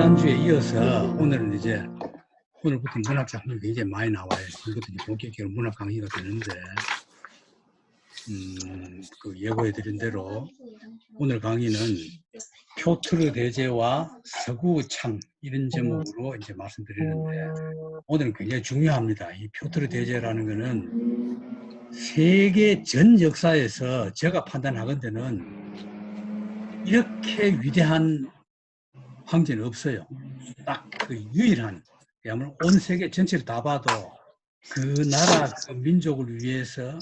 지난주에 이어서 오늘은 이제 오늘부터 문학 작품이 굉장히 많이 나와요. 지금부터 본격적으로 문학 강의가 되는데 그 예고해드린 대로 오늘 강의는 표트르 대제와 서구창 이런 제목으로 이제 말씀드리는데 오늘은 굉장히 중요합니다. 이 표트르 대제라는 거는 세계 전 역사에서 제가 판단하건대는 이렇게 위대한 황제는 없어요. 딱 그 유일한, 그야말로 온 세계 전체를 다 봐도 그 나라, 그 민족을 위해서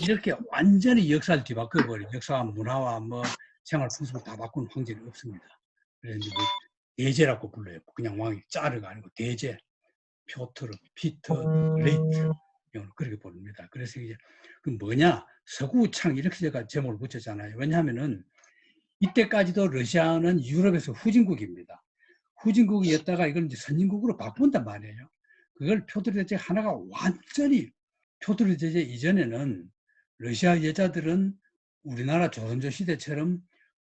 이렇게 완전히 역사를 뒤바꿔버린, 역사와 문화와 뭐 생활 풍습을 다 바꾼 황제는 없습니다. 그래서 이제 대제라고 불러요. 그냥 왕이 짜르가 아니고 대제, 표트르, 피터, 레이트, 그렇게 부릅니다. 그래서 이제 그 뭐냐, 서구창 이렇게 제가 제목을 붙였잖아요. 왜냐하면은 이때까지도 러시아는 유럽에서 후진국입니다. 후진국이었다가 이걸 이제 선진국으로 바꾼단 말이에요. 그걸 표트르 제제 하나가 완전히, 표트르 제제 이전에는 러시아 여자들은 우리나라 조선조 시대처럼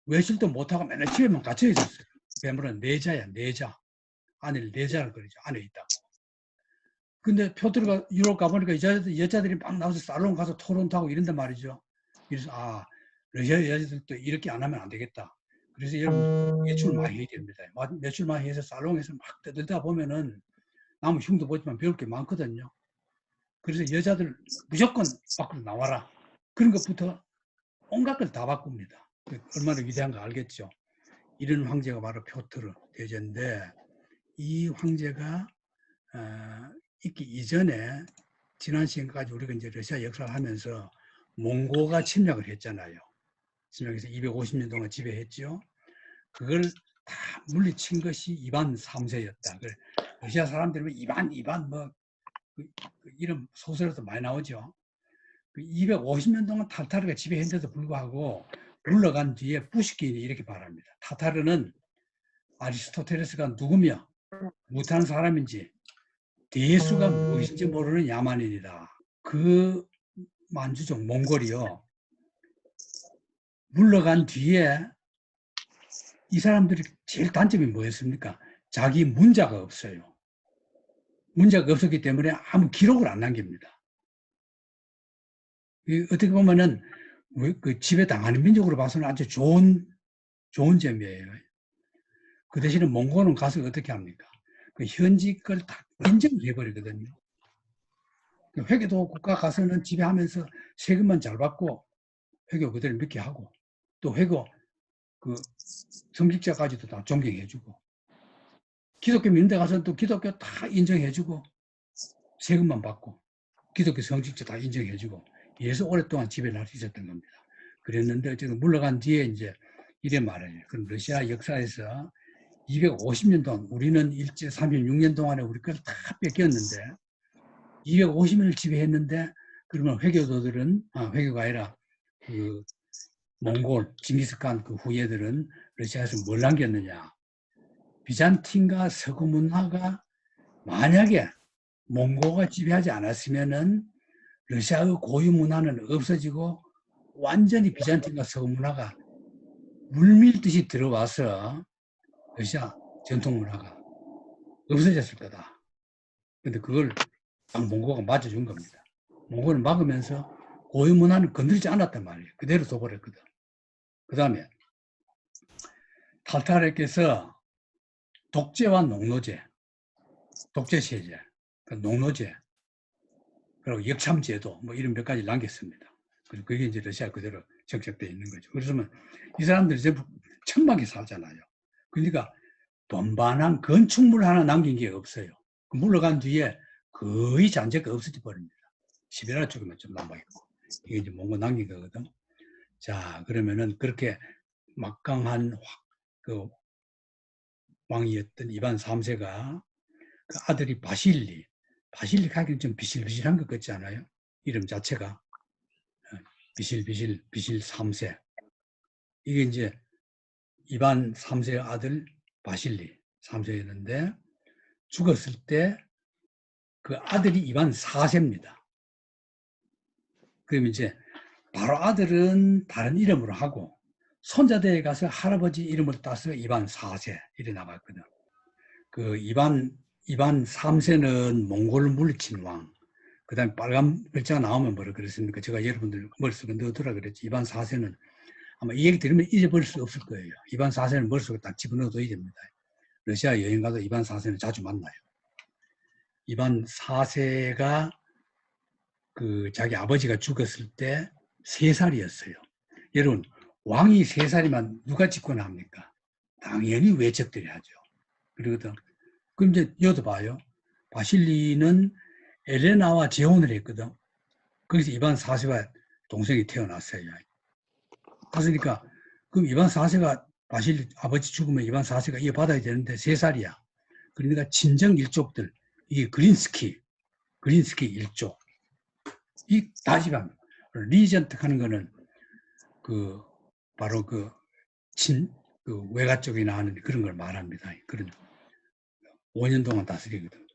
외출도 못하고 맨날 집에만 갇혀 있었어요. 그야말로 내자야, 내자. 아내를 내자를 그러죠. 안에 있다고. 근데 표트르가 유럽 가보니까 여자들이 막 나와서 살롱 가서 토론도 하고 이런단 말이죠. 그래서 러시아 여자들도 이렇게 안 하면 안 되겠다. 그래서 여러분 외출 많이 해야 됩니다. 외출 많이 해서 살롱에서 막 떠들다 보면은 남은 흉도 보지만 배울 게 많거든요. 그래서 여자들 무조건 밖으로 나와라. 그런 것부터 온갖 걸 다 바꿉니다. 얼마나 위대한가 알겠죠. 이런 황제가 바로 표트르 대제인데 이 황제가 있기 이전에 지난 시간까지 우리가 이제 러시아 역사를 하면서 몽고가 침략을 했잖아요. 침략해서 250년 동안 지배했죠. 그걸 다 물리친 것이 이반 3세였다. 러시아 사람들은 이반 뭐 이런 소설에도 많이 나오죠. 250년 동안 타타르가 지배했는데도 불구하고 물러간 뒤에 푸시킨이 이렇게 말합니다. 타타르는 아리스토텔레스가 누구며 못하는 사람인지 대수가 무엇인지 모르는 야만인이다. 그 만주족 몽골이요. 물러간 뒤에 이 사람들이 제일 단점이 뭐였습니까? 자기 문자가 없어요. 문자가 없었기 때문에 아무 기록을 안 남깁니다. 어떻게 보면은 그 지배당하는 민족으로 봐서는 아주 좋은 점이에요. 그 대신에 몽골은 가서 어떻게 합니까? 그 현지 걸 다 인정을 해버리거든요. 회계도 국가 가서는 지배하면서 세금만 잘 받고 회계 그대로 믿게 하고 또 회계 그 성직자까지도 다 존경해주고 기독교 믿는 데 가서는 또 기독교 다 인정해주고 세금만 받고 기독교 성직자 다 인정해주고 이래서 오랫동안 지배를 할 수 있었던 겁니다. 그랬는데 어쨌든 물러간 뒤에 이제 이래 말해요. 그럼 러시아 역사에서 250년 동안 우리는 일제 36년 동안에 우리 걸 다 뺏겼는데 250년을 지배했는데 그러면 회교도들은 회교가 아니라 그 몽골 징기스칸 그 후예들은 러시아에서 뭘 남겼느냐? 비잔틴과 서구 문화가 만약에 몽고가 지배하지 않았으면은 러시아의 고유 문화는 없어지고 완전히 비잔틴과 서구 문화가 물밀듯이 들어와서 러시아 전통 문화가 없어졌을 거다. 근데 그걸 몽고가 맞아준 겁니다. 몽고는 막으면서 고유 문화는 건들지 않았단 말이에요. 그대로 둬버렸거든. 그 다음에 탈타르께서 독재와 농노제, 독재체제, 농노제, 그리고 역참제도 뭐 이런 몇 가지 남겼습니다. 그리고 그게 이제 러시아 그대로 정착되어 있는 거죠. 그래서 이 사람들이 전부 천막에 살잖아요. 그러니까 돈반한 건축물 하나 남긴 게 없어요. 물러간 뒤에 거의 잔재가 없어져 버립니다. 시베리아 쪽에만 좀 남아있고. 이게 이제 뭔가 남긴 거거든. 자, 그러면은 그렇게 막강한 그 왕이었던 이반 3세가 그 아들이 바실리 하기는 좀 비실비실한 것 같지 않아요? 이름 자체가. 비실 3세. 이게 이제 이반 3세의 아들 바실리 3세였는데 죽었을 때 그 아들이 이반 4세입니다. 그럼 이제 바로 아들은 다른 이름으로 하고 손자대에 가서 할아버지 이름을 따서 이반 4세 이래 나갔거든. 그 이반 3세는 몽골을 물리친 왕. 그 다음에 빨간 글자가 나오면 뭐라 그랬습니까? 제가 여러분들 머릿속에 넣어두라 그랬지. 이반 4세는 아마 이 얘기 들으면 잊어버릴 수 없을 거예요. 이반 4세는 머릿속에 딱 집어넣어둬야 됩니다. 러시아 여행 가도 이반 4세는 자주 만나요. 이반 4세가 그 자기 아버지가 죽었을 때 3살이었어요. 여러분, 왕이 3살이면 누가 집권을 합니까? 당연히 외척들이 하죠. 그러거든. 그럼 이제 여도 봐요. 바실리는 엘레나와 재혼을 했거든. 거기서 이반 4세가 동생이 태어났어요. 그러니까 그럼 이반 4세가 바실리 아버지 죽으면 이반 4세가 이어받아야 되는데 3살이야. 그러니까 친정 일족들, 이게 그린스키 일족, 이 다시방 리전트 하는 거는 그 바로 그 외가 쪽이나 하는 그런 걸 말합니다. 그런 5년 동안 다스리거든.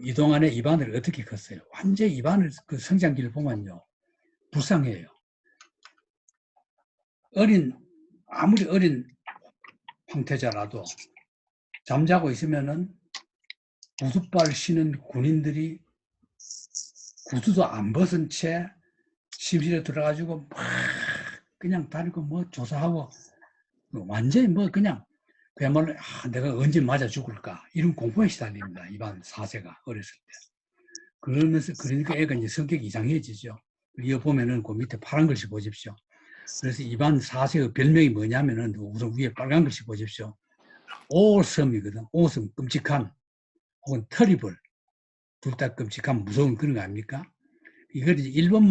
이 동안에 이반을 어떻게 컸어요? 완전히 이반을 그 성장기를 보면요, 불쌍해요. 아무리 어린 황태자라도 잠자고 있으면은 구두발 신은 군인들이 구두도 안 벗은 채 침실에 들어가지고 막 그냥 다니고 뭐 조사하고 완전히 뭐 그냥 그야말로 내가 언제 맞아 죽을까 이런 공포에 시달립니다. 이반 4세가 어렸을 때. 그러니까 애가 이제 성격이 이상해지죠. 이거 보면은 그 밑에 파란 글씨 보십시오. 그래서 이반 4세의 별명이 뭐냐면은 우선 위에 빨간 글씨 보십시오. 오섬이거든. 오섬, 끔찍한, 혹은 터리블. 둘 다 끔찍한, 무서운 그런 거 아닙니까? 이걸 이제 일본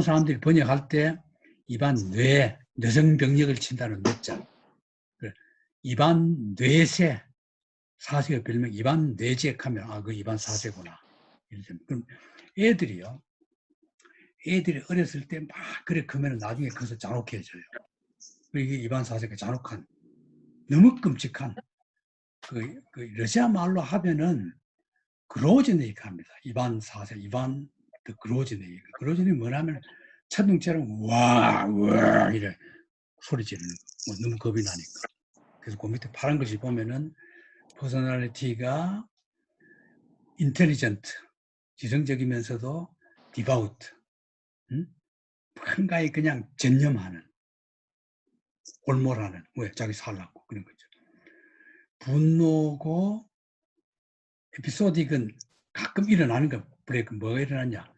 사람들이 번역할 때 이반 뇌성병력을 친다는 뇌자. 이반 뇌세, 4세의 별명 이반 뇌제하면 그 이반 4세구나. 그럼 애들이 어렸을 때 막 그래 크면 나중에 커서 잔혹해져요. 이게 이반 4세가 잔혹한, 너무 끔찍한, 그 러시아 말로 하면은 그로즈네이크 합니다. 이반 4세, 이반 더 그로즈네이크. 그로즈네이크 뭐냐면 천둥처럼 와 이래 소리 지르는 거. 뭐 너무 겁이 나니까. 그래서 그 밑에 파란 글씨 보면은 퍼스널리티가 인텔리전트, 지성적이면서도 디바우트, 한가에 그냥 전념하는, 골몰하는, 왜 자기 살라고 그런 거죠. 분노고 에피소딕은 가끔 일어나는 거. 브레이크 뭐가 일어나냐?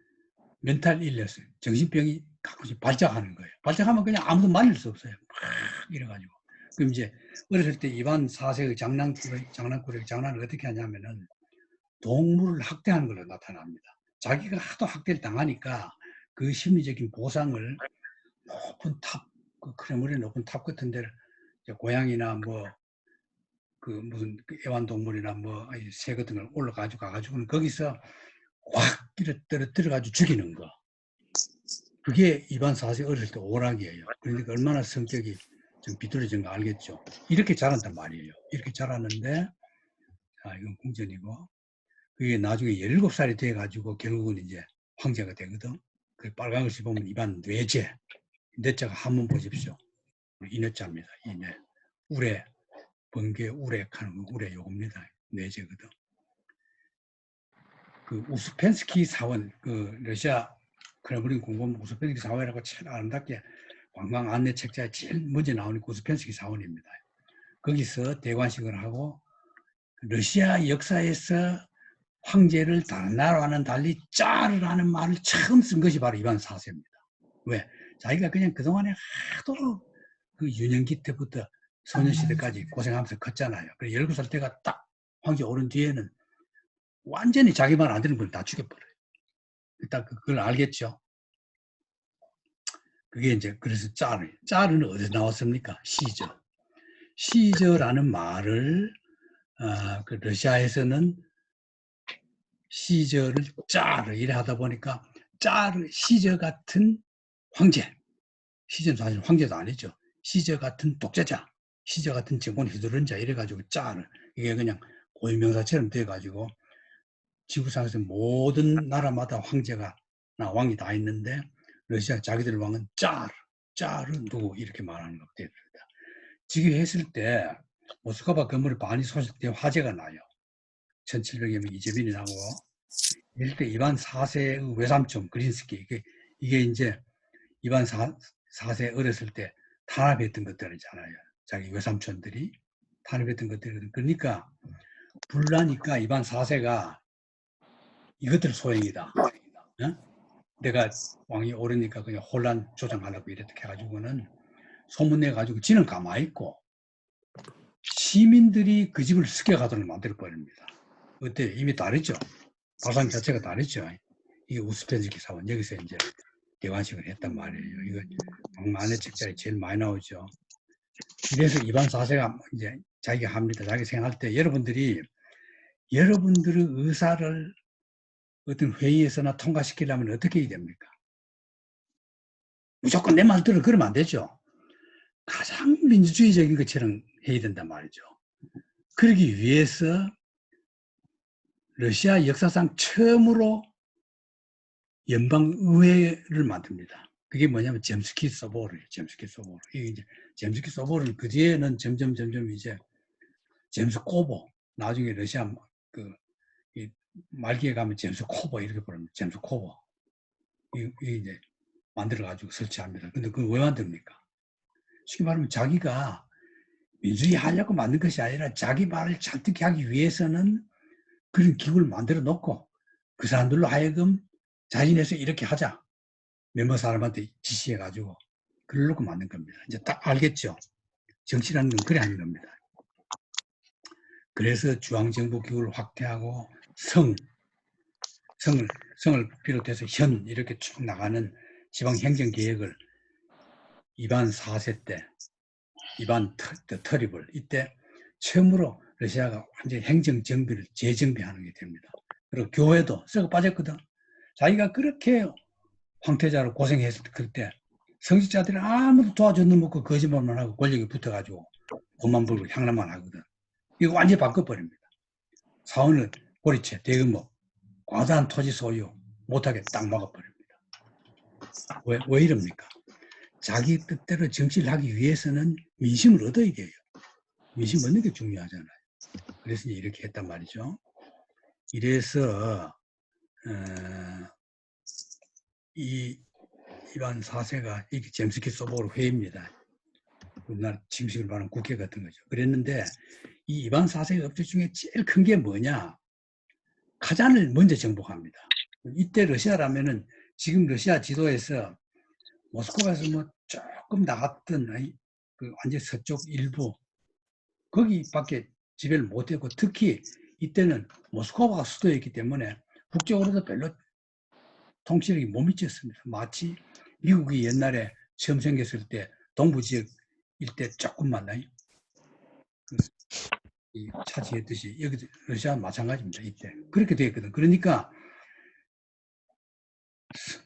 멘탈 일러스, 정신병이 가끔씩 발작하는 거예요. 발작하면 그냥 아무도 말릴 수 없어요. 막 이래가지고. 그럼 이제 어렸을 때 이반 4세의 장난을 어떻게 하냐면은 동물을 학대하는 걸로 나타납니다. 자기가 하도 학대를 당하니까 그 심리적인 보상을 높은 그 크레물의 높은 탑 같은 데를 고양이나 그 무슨 애완동물이나 새 같은 걸 올라가지고 거기서 확 떨어뜨려가지고 죽이는 거. 그게 이반 4세 어렸을 때 오락이에요. 그러니까 얼마나 성격이 좀 비뚤어진 거 알겠죠. 이렇게 자란단 말이에요. 이렇게 자랐는데, 이건 궁전이고, 그게 나중에 17살이 돼가지고 결국은 이제 황제가 되거든. 그 빨간 글씨 보면 이반 뇌제. 뇌자가 한번 보십시오. 이뇌자입니다. 이뇌. 우레, 번개, 우레하는 거, 우레 요겁니다. 뇌제거든. 그 우스펜스키 사원, 그 러시아 크렘린 공범 우스펜스키 사원이라고 참 아름답게 관광 안내 책자에 제일 먼저 나오는 우스펜스키 사원입니다. 거기서 대관식을 하고 러시아 역사에서 황제를 다른 나라와는 달리 짜르라는 말을 처음 쓴 것이 바로 이반 4세입니다. 왜? 자기가 그냥 그동안에 하도 그 유년기 때부터 소년시대까지 고생하면서 컸잖아요. 그래서 17살 때가 딱 황제 오른 뒤에는 완전히 자기 말 안 듣는 걸 다 죽여버려요. 일단 그걸 알겠죠? 그게 이제 그래서 짜르는 어디서 나왔습니까? 시저라는 말을 그 러시아에서는 시저를 짜르 이래 하다 보니까 시저 같은 황제, 시저는 사실 황제도 아니죠. 시저 같은 독재자, 시저 같은 정권 휘두른 자 이래가지고 짜르, 이게 그냥 고유명사처럼 돼가지고 지구상에서 모든 나라마다 황제가 왕이 다 있는데 러시아 자기들 왕은 짜르 누구 이렇게 말하는 것 같아요. 즉위했을 때 모스크바 건물이 반이 소실때 화재가 나요. 1700년 이재민이 나고 이럴 때 이반 4세의 외삼촌 그린스키 이게 이제 이반 4세 어렸을 때 탄압했던 것들이잖아요. 자기 외삼촌들이 탄압했던 것들이거든. 그러니까 불나니까 이반 4세가 이것들 소행이다. 어? 내가 왕이 오르니까 그냥 혼란 조장하려고 이렇게 해가지고는 소문내가지고 지는 가만히 있고 시민들이 그 집을 습격하도록 만들어버립니다. 그때 이미 다르죠. 발상 자체가 다르죠. 이게 우스페스키 사원 여기서 이제 대관식을 했단 말이에요. 이거 만의 책자에 제일 많이 나오죠. 그래서 이반 4세가 이제 자기가 합니다. 자기 생각할 때 여러분들의 의사를 어떤 회의에서나 통과시키려면 어떻게 해야 됩니까? 무조건 내 말 들어 그러면 안 되죠. 가장 민주주의적인 것처럼 해야 된단 말이죠. 그러기 위해서 러시아 역사상 처음으로 연방의회를 만듭니다. 그게 뭐냐면 젬스키 소보르예요. 젬스키 소보르. 이게 이제 젬스키 소보르는 그 뒤에는 점점 이제 젬스 코보, 나중에 러시아 말기에 가면 젬스 코보 이렇게 부릅니다. 젬스 코보. 이게 이제 만들어가지고 설치합니다. 근데 그걸 왜 만듭니까? 쉽게 말하면 자기가 민주주의 하려고 만든 것이 아니라 자기 말을 잘 듣게 하기 위해서는 그런 기구를 만들어 놓고 그 사람들로 하여금 자진해서 이렇게 하자. 멤버 사람한테 지시해가지고 그러려고 만든 겁니다. 이제 딱 알겠죠? 정치라는 건 그래 하는 겁니다. 그래서 중앙정부 기구를 확대하고 성을 비롯해서 현 이렇게 쭉 나가는 지방행정계획을 이반 4세 때 이반 터리블 이때 처음으로 러시아가 완전히 행정정비를 재정비하는 게 됩니다. 그리고 교회도 썩어 빠졌거든. 자기가 그렇게 황태자로 고생했을 그때 성직자들이 아무도 도와주는 없고 거짓말만 하고 권력에 붙어가지고 돈만 벌고 향락만 하거든. 이거 완전히 바꿔버립니다. 사원을 고리채, 대금목, 과다한 토지 소유 못하게 딱 막아버립니다. 왜 이럽니까? 자기 뜻대로 정치를 하기 위해서는 민심을 얻어야 돼요. 민심 얻는 게 중요하잖아요. 그래서 이렇게 했단 말이죠. 이래서 이반 4세가 이게 젬스키 소보르 회의입니다. 우리나라 징식을 말하는 국회 같은 거죠. 그랬는데 이 이반 4세의 업적 중에 제일 큰 게 뭐냐? 카잔을 먼저 정복합니다. 이때 러시아라면은 지금 러시아 지도에서 모스크바에서 뭐 조금 나갔던 그 완전 서쪽 일부 거기밖에 지배를 못했고 특히 이때는 모스크바가 수도였기 때문에 북쪽으로도 별로 통치력이 못 미쳤습니다. 마치 미국이 옛날에 처음 생겼을 때 동부지역 일대 조금만 차지했듯이 여기도 러시아는 마찬가지입니다. 이때 그렇게 되었거든. 그러니까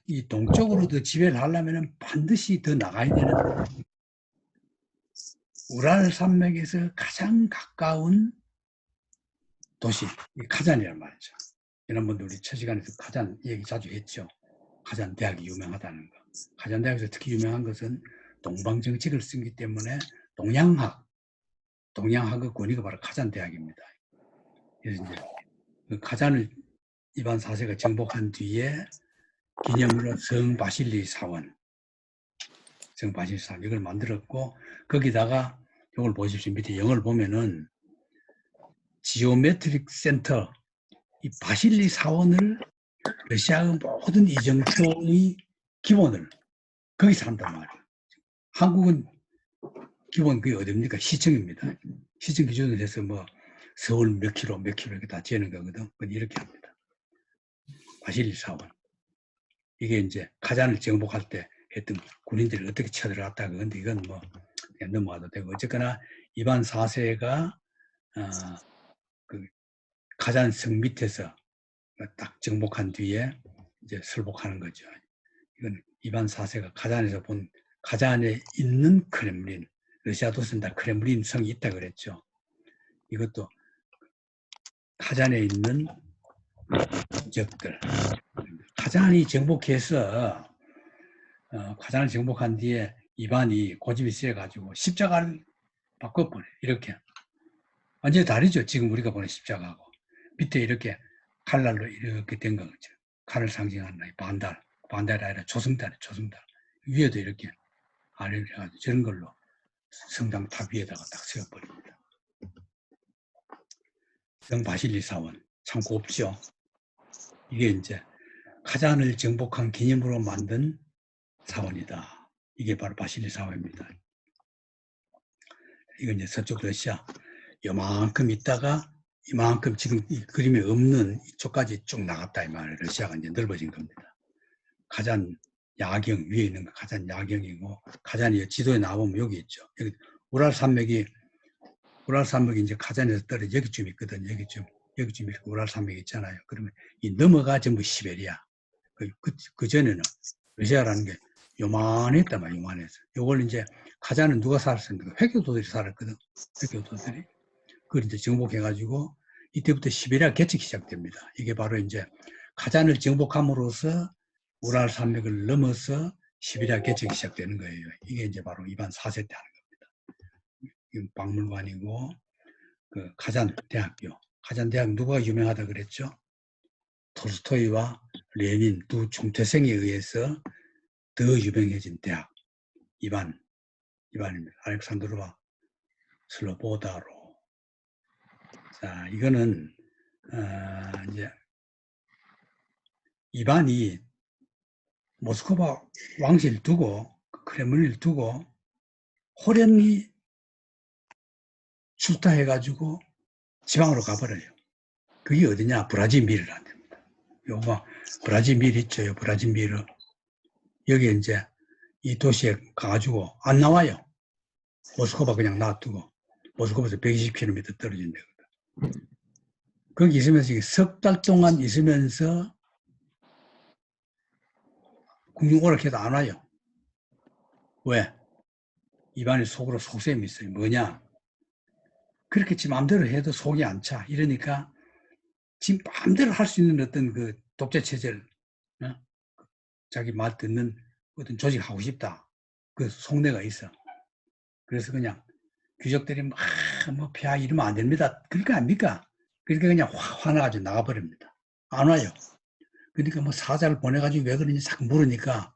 이 동쪽으로 더 지배를 하려면 반드시 더 나가야 되는 우랄 산맥에서 가장 가까운 도시 카잔이란 말이죠. 지난번도 우리 첫 시간에서 카잔 얘기 자주 했죠. 카잔 대학이 유명하다는 거. 카잔 대학에서 특히 유명한 것은 동방 정책을 쓰기 때문에 동양학의 권위가 바로 카잔 대학입니다. 그래서 이제 그 카잔을 이반 4세가 정복한 뒤에 기념으로 성 바실리 사원 이걸 만들었고 거기다가 이걸 보십시오. 밑에 영어를 보면은 지오메트릭 센터 이 바실리 사원을 러시아의 모든 이정표의 기본을 거기서 한단 말이에요. 한국은 기본 그게 어딥니까? 시청입니다. 시청 기준으로 해서 뭐 서울 몇 킬로 이렇게 다 재는 거거든. 이렇게 합니다. 바실리 사원. 이게 이제 카잔을 정복할 때 했던 군인들이 어떻게 쳐들어갔다 그런데 이건 뭐 그냥 넘어가도 되고 어쨌거나 이반 4세가 그 카잔 성 밑에서 딱 정복한 뒤에 이제 설복하는 거죠. 이건 이반 4세가 카잔에서 본 카잔에 있는 크렘린 러시아 도시는 다 크렘린 성이 있다 그랬죠. 이것도 카잔에 있는 적들 카잔이 정복해서 카잔을 정복한 뒤에 이반이 고집이 세가지고 십자가를 바꿔버려요. 이렇게 완전히 다르죠. 지금 우리가 보는 십자가하고. 밑에 이렇게 칼날로 이렇게 된 거죠. 칼을 상징하는 반달. 반달이 아니라 조승달, 조승달. 위에도 이렇게 아래로 해가지고 저런 걸로 성당 탑 위에다가 딱 세워버립니다. 성 바실리 사원. 참 곱죠. 이게 이제 가잔을 정복한 기념으로 만든 사원이다. 이게 바로 바실리 사원입니다. 이건 이제 서쪽 러시아. 요만큼 있다가 이만큼 지금 이 그림에 없는 이쪽까지 쭉 나갔다 이 말이에요. 러시아가 이제 넓어진 겁니다. 가잔 야경 위에 있는 거 가잔 야경이고 가잔이 지도에 나오면 여기 있죠. 여기 우랄 산맥이 이제 가잔에서 떨어져 여기쯤 있거든. 여기쯤 이렇게 우랄 산맥이 있잖아요. 그러면 이 넘어가 전부 시베리아. 그 전에는 러시아라는 게 요만했단 말이야. 요만해서. 요걸 이제 가잔은 누가 살았습니까? 회교도들이 살았거든. 회교도들이. 그걸 이제 정복해가지고 이때부터 시베리아 개척이 시작됩니다. 이게 바로 이제 가잔을 정복함으로써 우랄 산맥을 넘어서 시베리아 개척이 시작되는 거예요. 이게 이제 바로 이반 4세 때 하는 겁니다. 이건 박물관이고 그 가잔 대학교. 가잔 대학 누가 유명하다 그랬죠? 톨스토이와 레닌 두 총태생에 의해서 더 유명해진 대학. 이반입니다. 알렉산드로와 슬로보다로. 자, 이거는 이제 이반이 모스크바 왕실 두고 크렘린을 두고 호련히 출타해가지고 지방으로 가버려요. 그게 어디냐? 브라지밀을 안 됩니다. 요거 브라지밀 있죠? 요 브라지밀. 여기 이제 이 도시에 가가지고 안 나와요. 모스크바 그냥 놔두고 모스크바에서 120km 떨어진 데거든. 거기 있으면서 석 달 동안 있으면서 국민 오락해도 안 와요. 왜? 입안에 속으로 속셈이 있어요. 뭐냐? 그렇게 지 마음대로 해도 속이 안 차. 이러니까 지 마음대로 할 수 있는 어떤 그 독재 체제를 자기 말 듣는 어떤 조직 하고 싶다. 그 속내가 있어. 그래서 그냥 귀족들이 뭐 폐하 이러면 안 됩니다. 그러니까 아닙니까? 그러니까 그냥 화나가지고 나가버립니다. 안 와요. 그러니까 뭐 사자를 보내가지고 왜 그러니 자꾸 물으니까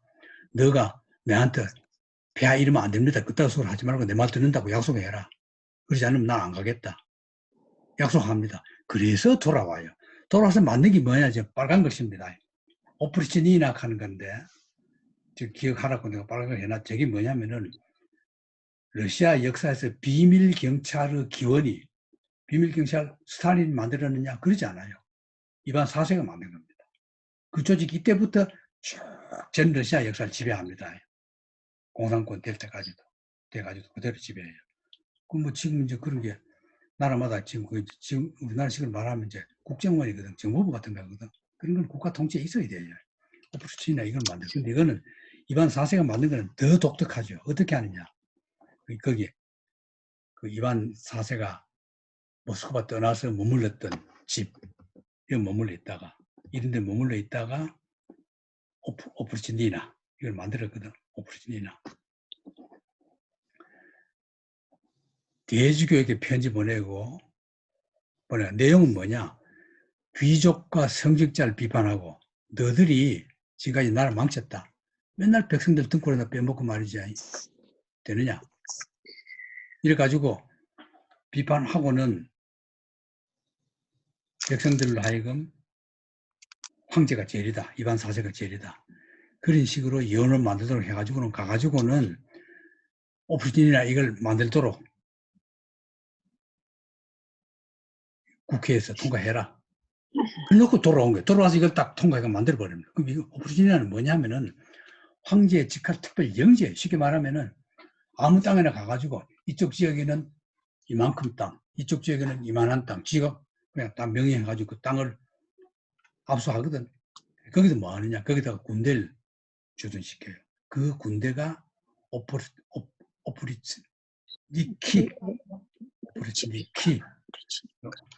너가 내한테 폐하 이러면 안 됩니다. 그따위 소리 하지 말고 내 말 듣는다고 약속해라. 그러지 않으면 난 안 가겠다. 약속합니다. 그래서 돌아와요. 돌아와서 만든 게 뭐냐? 이제 빨간 것입니다. 오프리치니낙 하는 건데, 지금 기억하라고 내가 빨간 걸 해놨. 저게 뭐냐면은, 러시아 역사에서 비밀경찰의 기원이, 비밀경찰 스탈린이 만들었느냐? 그러지 않아요. 이반 4세가 만든 겁니다. 그 조직이 이때부터 쭉 전 러시아 역사를 지배합니다. 공산권 될 때까지도. 돼가지고 그대로 지배해요. 그 뭐 지금 이제 그런 게 나라마다 지금 지금 우리나라식으로 말하면 이제 국정원이거든, 정보부 같은 거거든. 그런 건 국가 통치에 있어야 돼요. 오프리치나 이걸 만들. 근데 이거는 이반 4세가 만든 거는 더 독특하죠. 어떻게 하느냐? 거기 그 이반 4세가 모스크바 떠나서 머물렀던 집, 이거 머물러 있다가 이런 데 머물러 있다가 오프리치니나 이걸 만들었거든. 오프리치니나. 대주교에게 편지 보내고 내용은 뭐냐? 귀족과 성직자를 비판하고 너들이 지금까지 나를 망쳤다. 맨날 백성들 등골에다 빼먹고 말이지. 되느냐? 이래가지고 비판하고는 백성들로 하여금 황제가 제일이다. 이반 4세가 제일이다. 그런 식으로 예언을 만들도록 해가지고는 가가지고는 오프리틴이나 이걸 만들도록 국회에서 통과해라. 그래놓고 돌아온 거예요. 돌아와서 이걸 딱 통과해서 만들어버립니다. 그럼 이거 오프리틴이라는 뭐냐면은 황제의 직할 특별 영제, 쉽게 말하면은 아무 땅에나 가가지고 이쪽 지역에는 이만큼 땅, 이쪽 지역에는 이만한 땅, 지가 그냥 다 명의해가지고 그 땅을 압수하거든. 거기서 뭐 하느냐? 거기다가 군대를 주둔시켜요. 그 군대가 오프리츠 니키, 오프리츠 니키.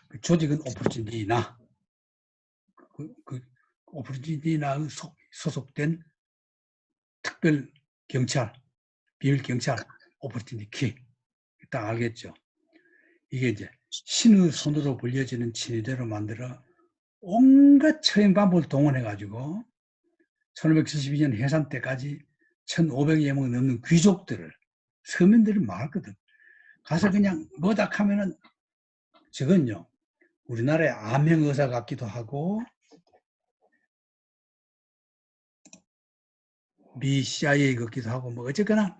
그 조직은 오프리츠 니나. 그 오프리츠 니나의 소속된 특별 경찰, 비밀 경찰, 오프리츠 니키. 딱 알겠죠? 이게 이제 신의 손으로 불려지는 친위대로 만들어 온갖 처형 방법을 동원해가지고 1572년 해산 때까지 1,500여 명 넘는 귀족들을 서민들이 많았거든. 가서 그냥 뭐다 하면은 저건요 우리나라의 암행의사 같기도 하고 미 CIA 같기도 하고 뭐 어쨌거나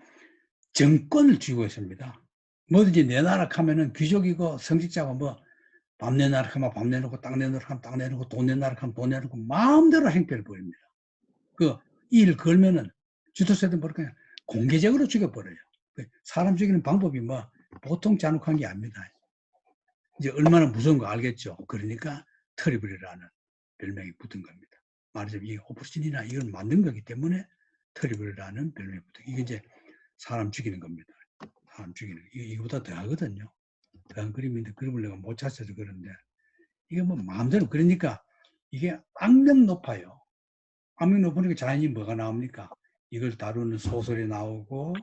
정권을 쥐고 있습니다. 뭐든지 내놔라 하면은 귀족이고 성직자고 뭐 밥 내놔라 하면 밥 내놓고 땅 내놓으라 하면 땅 내놓고 돈 내놔라 하면 돈 내놓고 마음대로 행패를 보입니다. 그 일 걸면은 주도세도 모르고 그냥 공개적으로 죽여버려요. 사람 죽이는 방법이 뭐 보통 잔혹한 게 아닙니다. 이제 얼마나 무서운 거 알겠죠. 그러니까 터리블이라는 별명이 붙은 겁니다. 말하자면 이 호프신이나 이걸 만든 거기 때문에 터리블이라는 별명이 붙은 이게 이제 사람 죽이는 겁니다. 사람 죽이는 거. 이거보다 더 하거든요. 더한 그림인데 그림을 내가 못 찾아서 그런데 이게 뭐 마음대로 그러니까 이게 악명 높아요. 악명 높으니까 자연히 뭐가 나옵니까? 이걸 다루는 소설이 나오고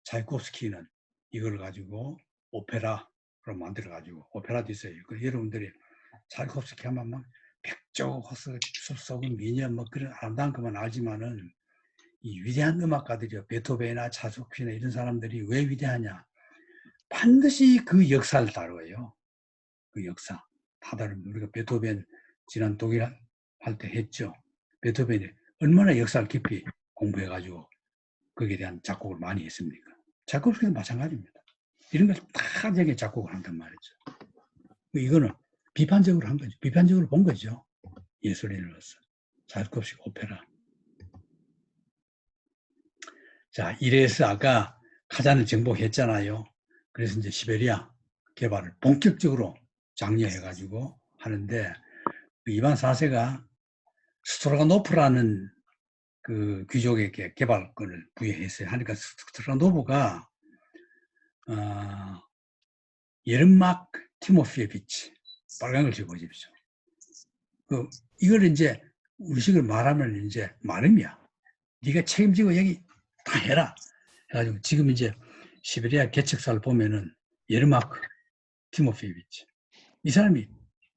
차이콥스키는 이걸 가지고 오페라로 만들어가지고 오페라도 있어요. 그 여러분들이 차이콥스키 하면 막 백조 호수 숲속은 미녀 뭐 그런 아름다운 것만 알지만은 이 위대한 음악가들이요. 베토벤이나 차이콥스키나 이런 사람들이 왜 위대하냐? 반드시 그 역사를 다뤄요. 그 역사 다 다릅니다. 우리가 베토벤 지난 독일 할 때 했죠. 베토벤이 얼마나 역사를 깊이 공부해가지고 거기에 대한 작곡을 많이 했습니까? 차이콥스키도 마찬가지입니다. 이런 걸 다 저게 작곡을 한단 말이죠. 이거는 비판적으로 한 거죠. 비판적으로 본 거죠. 예술인으로서. 차이콥스키 오페라. 자, 이래서 아까 카잔을 정복했잖아요. 그래서 이제 시베리아 개발을 본격적으로 장려해가지고 하는데 이반 4세가 스트로가노프라는 그 귀족에게 개발권을 부여했어요. 하니까 스트로가노프가 예른막 티모피에비치 빨간 걸 적어보십시오. 이걸 이제 우리식으로 말하면 이제 말음이야. 네가 책임지고 여기 다 해라. 해가지고 지금 이제 시베리아 개척사를 보면은 예르마크 티모피에비치 이 사람이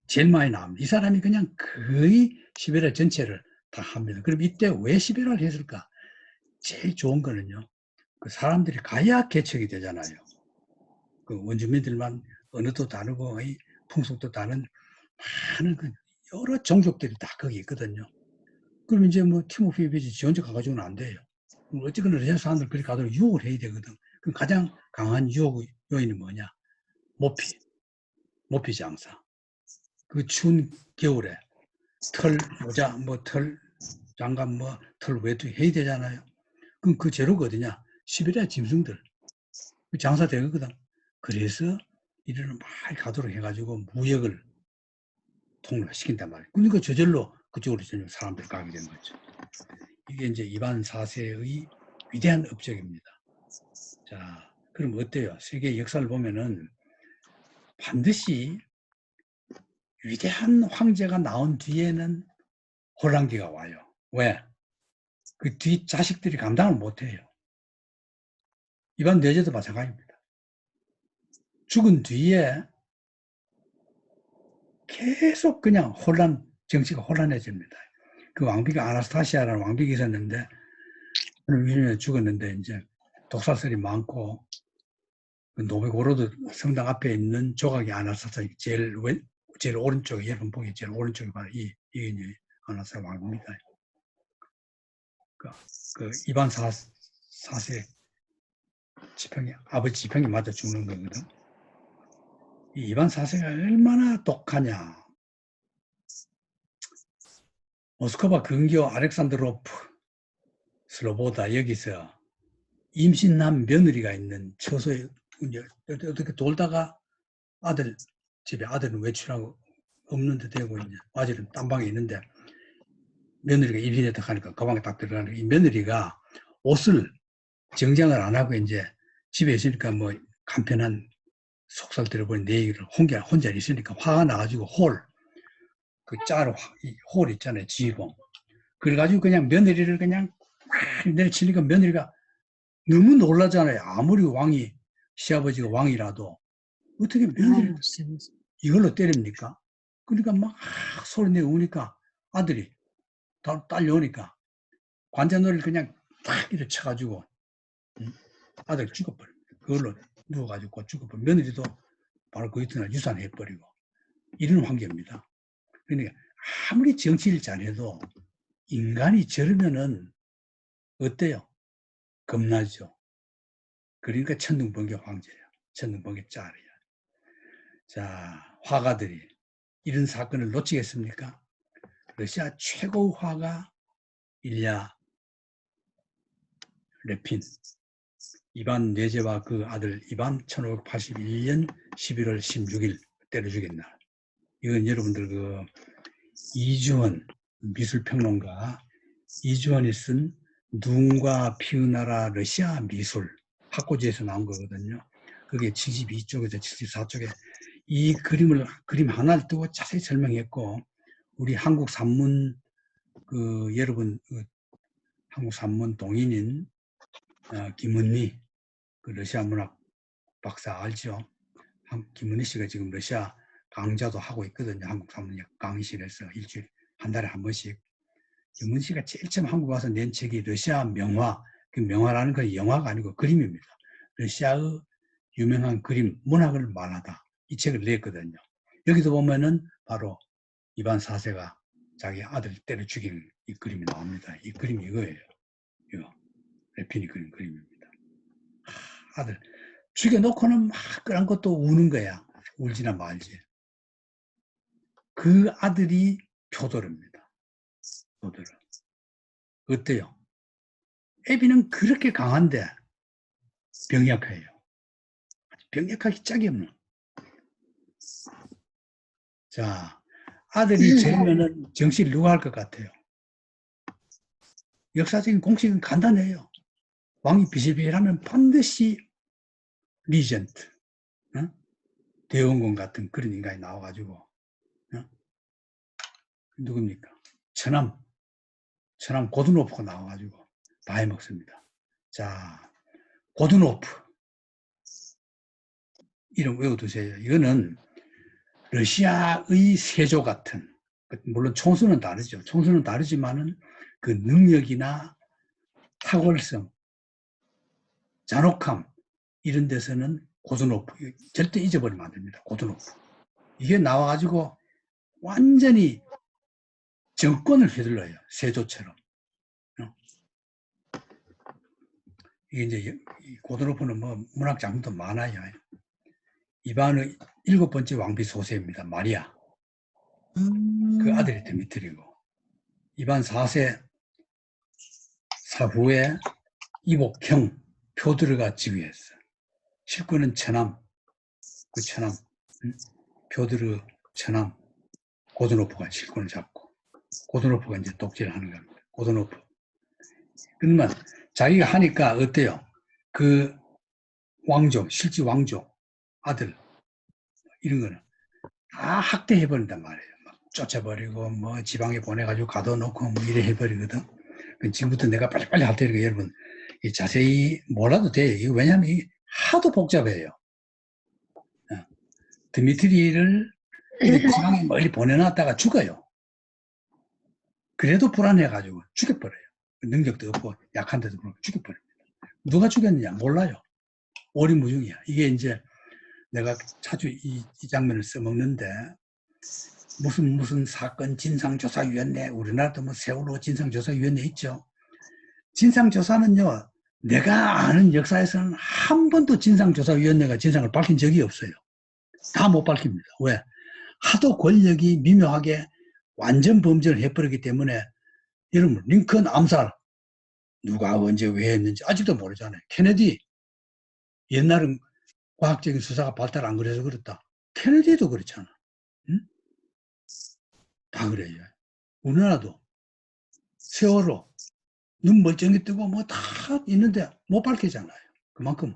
제일 많이 나옵니다. 이 사람이 그냥 거의 시베리아 전체를 다 합니다. 그럼 이때 왜 시베리아를 했을까? 제일 좋은 거는요. 그 사람들이 가야 개척이 되잖아요. 그 원주민들만 언어도 다르고 풍속도 다른 많은 그 여러 종족들이 다 거기 있거든요. 그럼 이제 뭐 티모피에비치 지 혼자 가가지고는 안 돼요. 어쨌거나 러시아 사람들 그렇게 가도록 유혹을 해야 되거든. 그럼 가장 강한 유혹 요인은 뭐냐? 모피 장사. 그 추운 겨울에 털 모자, 뭐 털 장갑, 뭐 털 외투 해야 되잖아요. 그럼 그 재료가 어디냐? 시베리아 짐승들. 그 장사 되거든. 그래서 이들을 많이 가도록 해가지고 무역을 통로시킨단 말이에요. 그러니까 저절로 그쪽으로 사람들이 가게 된 거죠. 이게 이제 이반 4세의 위대한 업적입니다. 자, 그럼 어때요? 세계 역사를 보면은 반드시 위대한 황제가 나온 뒤에는 혼란기가 와요. 왜? 그 뒤 자식들이 감당을 못해요. 이반 내제도 마찬가지입니다. 죽은 뒤에 계속 그냥 정치가 혼란해집니다. 그 왕비가 아나스타시아라는 왕비가 있었는데, 유년에 죽었는데, 이제 독사설이 많고, 그 노베고로드 성당 앞에 있는 조각이 아나스타시아 제일 오른쪽에, 여러분 보기 제일 오른쪽에 바로 이게 이제 아나스타시아 왕비입니다. 그 이반 4세 아버지 지평이 맞아 죽는 거거든. 이 이반 4세가 얼마나 독하냐. 모스크바 근교 알렉산드로프 슬로보다 여기서 임신한 며느리가 있는 처소에 어떻게 돌다가 집에 아들은 외출하고 없는 데 되고 이제 아들은 딴 방에 있는데 며느리가 임신했다 하니까 그 방에 딱 들어가는 이 며느리가 옷을 정장을 안 하고 이제 집에 있으니까 뭐 간편한 속살 들어버린 내 얘기를 혼자 있으니까 화가 나가지고 그 짜로 홀 있잖아요. 지휘봉. 그래가지고 그냥 며느리를 그냥 막 내리치니까 며느리가 너무 놀라잖아요. 아무리 시아버지가 왕이라도 어떻게 며느리를 아유, 진짜. 이걸로 때립니까? 그러니까 막 소리 내고 우니까 아들이 딸려오니까 관자놀이를 그냥 탁 이렇게 쳐가지고 아들 죽어버립니다. 그걸로 누워가지고 죽어버리고 며느리도 바로 그 이튿날 유산해버리고 이런 관계입니다. 그러니까 아무리 정치를 잘해도 인간이 저러면은 어때요? 겁나죠. 그러니까 천둥번개 황제예요. 천둥번개 짤이야. 자, 화가들이 이런 사건을 놓치겠습니까? 러시아 최고 화가 일야 레핀, 이반 뇌제와 그 아들 이반 1581년 11월 16일 때려 죽인 날. 이건 여러분들 그 이주원 미술평론가 이주원이 쓴 눈과 피우나라 러시아 미술 학고지에서 나온 거거든요. 그게 72쪽에서 74쪽에 이 그림 하나를 두고 자세히 설명했고, 우리 한국 산문 그 여러분 그 한국 산문 동인인 김은리 그 러시아 문학 박사 알죠? 김은리 씨가 지금 러시아 강좌도 하고 있거든요. 한국 산문학 강의실에서 일주일에 한 달에 한 번씩. 김은리 씨가 제일 처음 한국 와서 낸 책이 러시아 명화, 그 명화라는 건 영화가 아니고 그림입니다. 러시아의 유명한 그림, 문학을 말하다. 이 책을 냈거든요. 여기도 보면은 바로 이반 4세가 자기 아들 때려 죽인 이 그림이 나옵니다. 이 그림이 이거예요. 이거. 레핀이 그린 그림입니다. 아들 죽여놓고는 막 그런 것도 우는 거야. 울지나 말지. 그 아들이 표도르입니다. 표도르. 어때요? 애비는 그렇게 강한데 병약해요. 병약하기 짝이 없는. 자, 아들이 저러면은 정치를 누가 할 것 같아요? 역사적인 공식은 간단해요. 왕이 비실비실하면 반드시 리젠트, 대원군 같은 그런 인간이 나와가지고 누굽니까? 천암 고드노프가 나와가지고 다 해먹습니다. 자, 고드노프 이름 외워두세요. 이거는 러시아의 세조 같은, 물론 총수는 다르죠. 총수는 다르지만은 그 능력이나 탁월성, 잔혹함 이런 데서는 고드노프 절대 잊어버리면 안 됩니다. 고드노프 이게 나와가지고 완전히 정권을 휘둘러요. 세조처럼. 이게 이제 고드노프는 뭐 문학 작품도 많아요. 이반의 7번째 왕비 소세입니다. 마리아. 그 아들이 드미트리고. 이반 4세 사후에 이복형 표드르가 지휘했어. 실권은 천암. 그 천암. 표드르 천암. 고드노프가 실권을 잡고 고드노프가 이제 독재를 하는 겁니다. 고드노프. 그러면 자기가 하니까 어때요? 그 왕족, 실제 왕족, 아들 이런 거는 다 학대해버린단 말이에요. 막 쫓아버리고 뭐 지방에 보내가지고 가둬놓고 뭐 이래 해버리거든. 지금부터 내가 빨리빨리 할 테니까 여러분 자세히 몰라도 돼요. 왜냐하면 이게 하도 복잡해요. 드미트리를 지방에 멀리 보내놨다가 죽어요. 그래도 불안해가지고 죽여버려요. 능력도 없고 약한데도 불구하고 죽여버립니다. 누가 죽였느냐 몰라요. 오리무중이야. 이게 이제 내가 자주 이 장면을 써먹는데 무슨 사건 진상조사위원회, 우리나라도 뭐 세월호 진상조사위원회 있죠. 진상조사는요, 내가 아는 역사에서는 한 번도 진상조사위원회가 진상을 밝힌 적이 없어요. 다 못 밝힙니다. 왜? 하도 권력이 미묘하게 완전 범죄를 해버리기 때문에 여러분 링컨 암살 누가 언제 왜 했는지 아직도 모르잖아요. 케네디 옛날은 과학적인 수사가 발달 안 그래서 그렇다. 케네디도 그렇잖아. 응? 다 그래요. 우리나라도 세월호 눈 멀쩡히 뜨고 뭐 다 있는데 못 밝히잖아요. 그만큼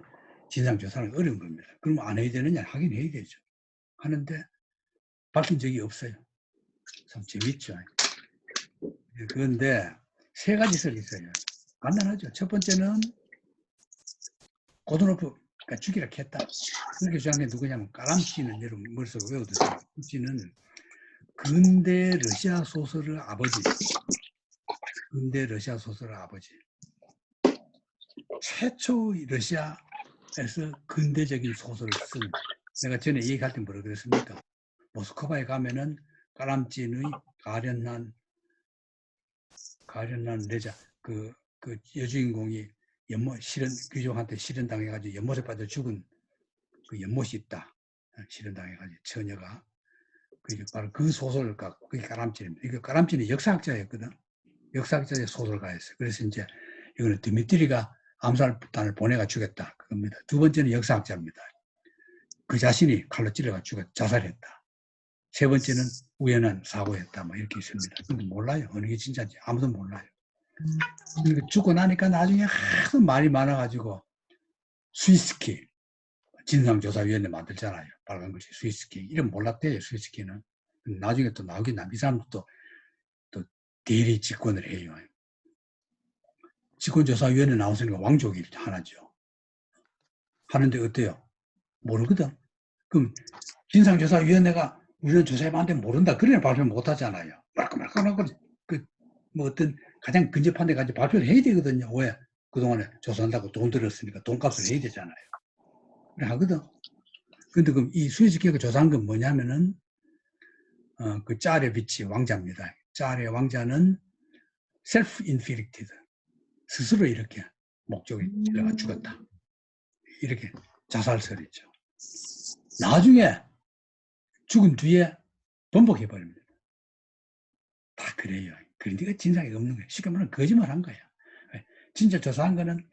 진상조사는 어려운 겁니다. 그럼 안 해야 되느냐? 하긴 해야 되죠. 하는데 밝힌 적이 없어요. 참 재밌죠. 그런데 세 가지 설 있어요. 간단하죠. 첫 번째는 고드노프 그러니까 죽이라 했다. 그렇게 주장한 게 누구냐면 까람쥐는 여러분 머릿속에 외워두세요. 까람쥐는 근대 러시아 소설의 아버지. 근대 러시아 소설의 아버지. 최초 러시아에서 근대적인 소설을 쓴, 내가 전에 얘기할 때 뭐라 그랬습니까? 모스크바에 가면은 까람쥐의 가련한 여자, 그 여주인공이 귀족한테 실현당해가지고 연못에 빠져 죽은 그 연못이 있다. 실현당해가지고 처녀가. 바로 그 소설가, 그게 까람쥐입니다. 이거 까람쥐는 역사학자였거든. 역사학자의 소설가였어요. 그래서 이제 이거는 드미트리가 암살단을 보내가 죽였다. 그겁니다. 두 번째는 역사학자입니다. 그 자신이 칼로 찔러가 자살했다. 세 번째는 우연한 사고였다. 뭐 이렇게 있습니다. 근데 몰라요. 어느 게 진짜인지 아무도 몰라요. 죽고 나니까 나중에 하도 말이 많아가지고 스위스키 진상조사위원회 만들잖아요. 빨간 글씨 스위스키. 이름 몰랐대요. 스위스키는. 나중에 또 나오긴 이 사람도 또 대리 직권을 해요. 직권조사위원회 나왔으니까 왕족이 하나죠. 하는데 어때요? 모르거든. 그럼 진상조사위원회가 우리는 조사해봤는데 모른다. 그래야 발표 못하잖아요. 말끔말끔하고 뭐 어떤 가장 근접한 데 가서 발표를 해야 되거든요. 왜? 그동안에 조사한다고 돈 들었으니까 돈값을 해야 되잖아요. 그래 하거든. 근데 그럼 이 스위스키가 조사한 건 뭐냐면은 그 짜레비치 왕자입니다. 짜레 왕자는 self-inflicted, 스스로 이렇게 목적이 찔러가 죽었다. 이렇게 자살설이죠. 나중에 죽은 뒤에 번복해버립니다. 다 그래요. 그러니까 진상이 없는 거예요. 쉽게 말하면 거짓말한 거예요. 진짜 조사한 거는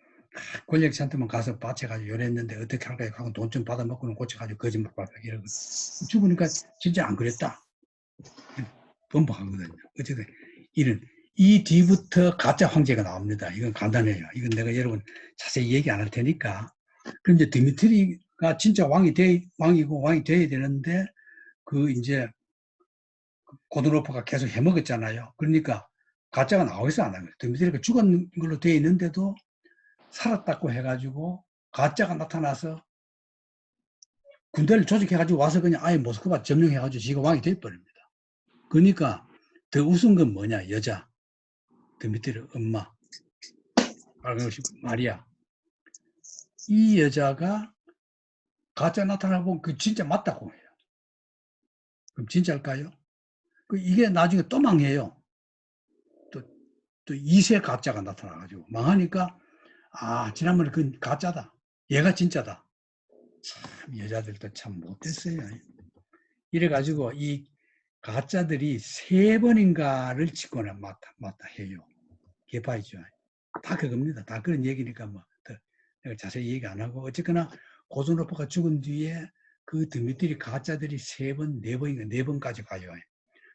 권력자한테만 가서 바쳐가지고 요랬는데 어떻게 할까요? 하고 돈 좀 받아먹고는 고쳐가지고 거짓말 발표 이러고 죽으니까 진짜 안 그랬다. 번복하거든요. 어쨌든 이 뒤부터 가짜 황제가 나옵니다. 이건 간단해요. 이건 내가 여러분 자세히 얘기 안 할 테니까. 그럼 이제 드미트리가 진짜 왕이 돼야 되는데 이제 고드로프가 계속 해먹었잖아요. 그러니까 가짜가 나오겠어 안 하겠어요. 드미트리가 죽은 걸로 되어 있는데도 살았다고 해가지고 가짜가 나타나서 군대를 조직해가지고 와서 그냥 아예 모스크바 점령해가지고 지가 왕이 돼버립니다. 그러니까 더 우스운 건 뭐냐? 여자. 드미트리 엄마. 마리아. 이 여자가 가짜 나타나고 그 진짜 맞다고 해요. 그럼 진짜일까요? 이게 나중에 또 망해요. 또 2세 가짜가 나타나가지고 망하니까 지난번에 그건 가짜다. 얘가 진짜다. 참 여자들도 참 못됐어요. 이래가지고 이 가짜들이 3번인가를 짓거나 맞다 해요. 개파이죠. 다 그겁니다. 다 그런 얘기니까 뭐 내가 자세히 얘기 안 하고 어쨌거나 고즈노프가 죽은 뒤에 그 드미트리 가짜들이 3번, 4번인가 4번까지 가요.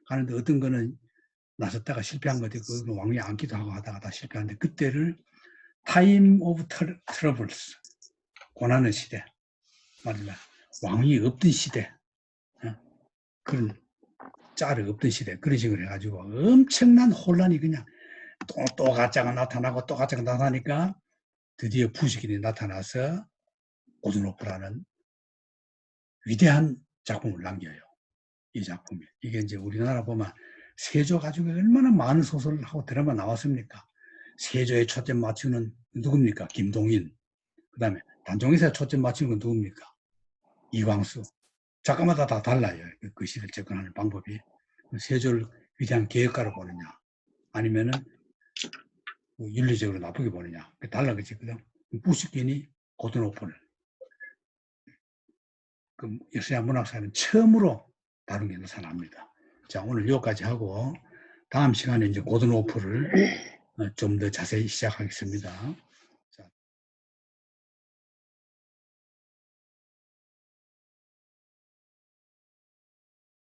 가는데 어떤 거는 나섰다가 실패한 거지. 그 왕위 앉기도 하고 하다가 다 실패하는데 그때를 타임 오브 트러블스, 고난의 시대, 말하자면 왕위 없던 시대, 그런 짤이 없던 시대, 그런 식으로 해가지고 엄청난 혼란이 그냥 또 가짜가 나타나고 또 가짜가 나타나니까 드디어 푸시킨이 나타나서 고즈노프라는 위대한 작품을 남겨요. 이 작품이. 이게 이제 우리나라 보면 세조 가지고 얼마나 많은 소설을 하고 드라마 나왔습니까? 세조에 초점 맞추는 누굽니까? 김동인. 그 다음에 단종에서 초점 맞추는 건 누굽니까? 이광수. 작가마다 다 달라요. 그 시를 접근하는 방법이. 세조를 위대한 개혁가로 보느냐 아니면은 윤리적으로 나쁘게 보느냐 달라지거든. 푸시킨이 고드노프를 그 러시아 문학사는 처음으로 다룬 게 나타납니다. 자, 오늘 여기까지 하고 다음 시간에 이제 고드노프를 좀 더 자세히 시작하겠습니다.